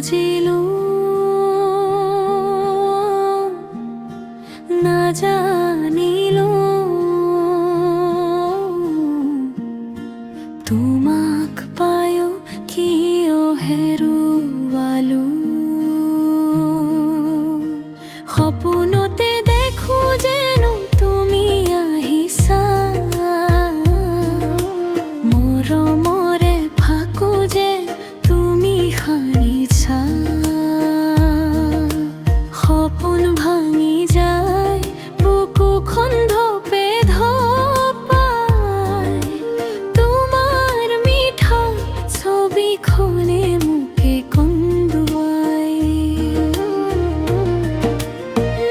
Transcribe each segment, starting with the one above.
বুঝিলো না জানিলো তোমাক পায়ো কিয় হেৰুৱালো সপোনতে দেখো যেন তুমি আহিছা মৰমৰে ফাকো যে তুমি সাৰিছা সপোন ভাঙি যায় বুকুখন ধপে ধপায় তোমাৰ মিঠা ছবিখনে মোকে কন্দুৱাই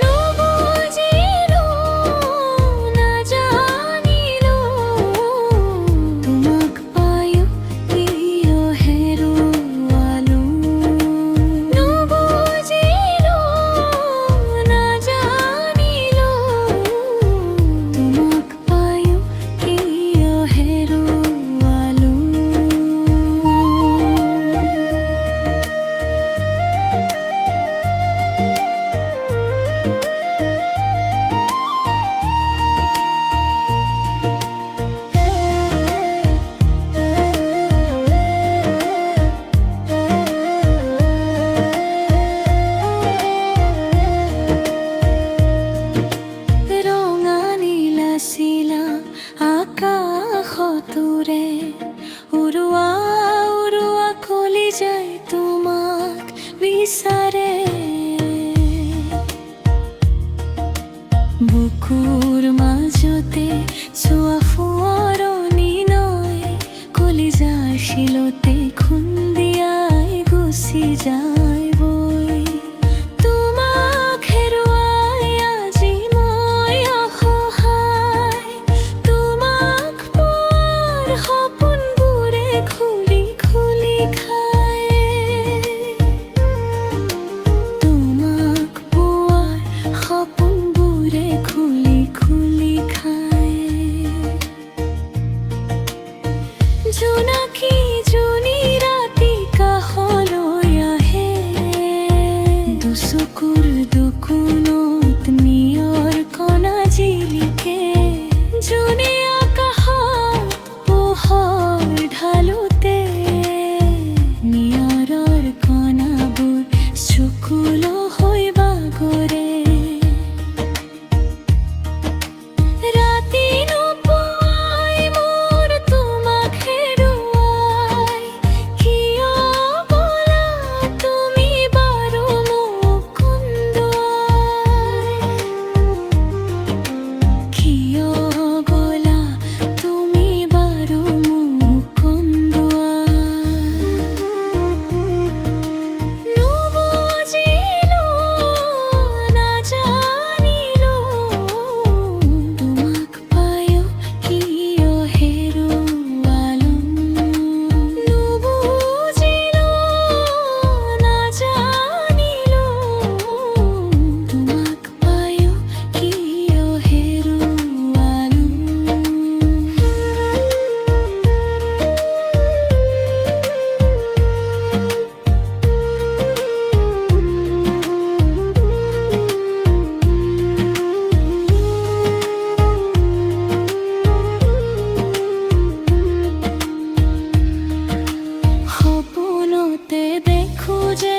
নুবুজিলো নাজানিলো তোমাক পায়ো কিয় হেৰুৱালো নুবুজিলো নাজানিলো তোমাক পায়ো কিয় হেৰুৱালো ৰঙা নীলা চিলা আকাশতোৰে উৰুৱা উৰুৱা কলিজাই তোমাক বিচাৰে বুকুৰ মাজতে চোৱা ফুৱৰণি নয় কলিজাৰ শিলতে খুন্দিয়াই গুচি যায় বৈ তোমাক হেৰুৱাই আজি মই অসহায় তোমাক পোৱাৰ সপোনবোৰে খুলি খুলি খায় তোমাক পোৱাৰ সপোনবোৰে খুলি খুলি খায় জোনাকী জোনী ৰাতি কাষলৈ আহে দুচকুৰ দুকোণত নিয়ৰ কণা জিলিকে জোনে আকাশত পোহৰ ঢালোতে নিয়ৰৰ কণাবোৰ চকুল হৈ বাগৰে ৰাতি নোপোৱাই মোৰ তোমাক হেৰুৱাই কিয় গ'লা তুমি বাৰু মোক কন্দুৱাই কিয় গ'লা তুমি বাৰু মোক কন্দুৱাই নুবুজিলো নাজানিলো তোমাক পায়ো কিয় হেৰুৱালো নুবুজিলো নাজানিলো তোমাক পায়ো কিয় হেৰুৱালো সপোনতে দেখো যে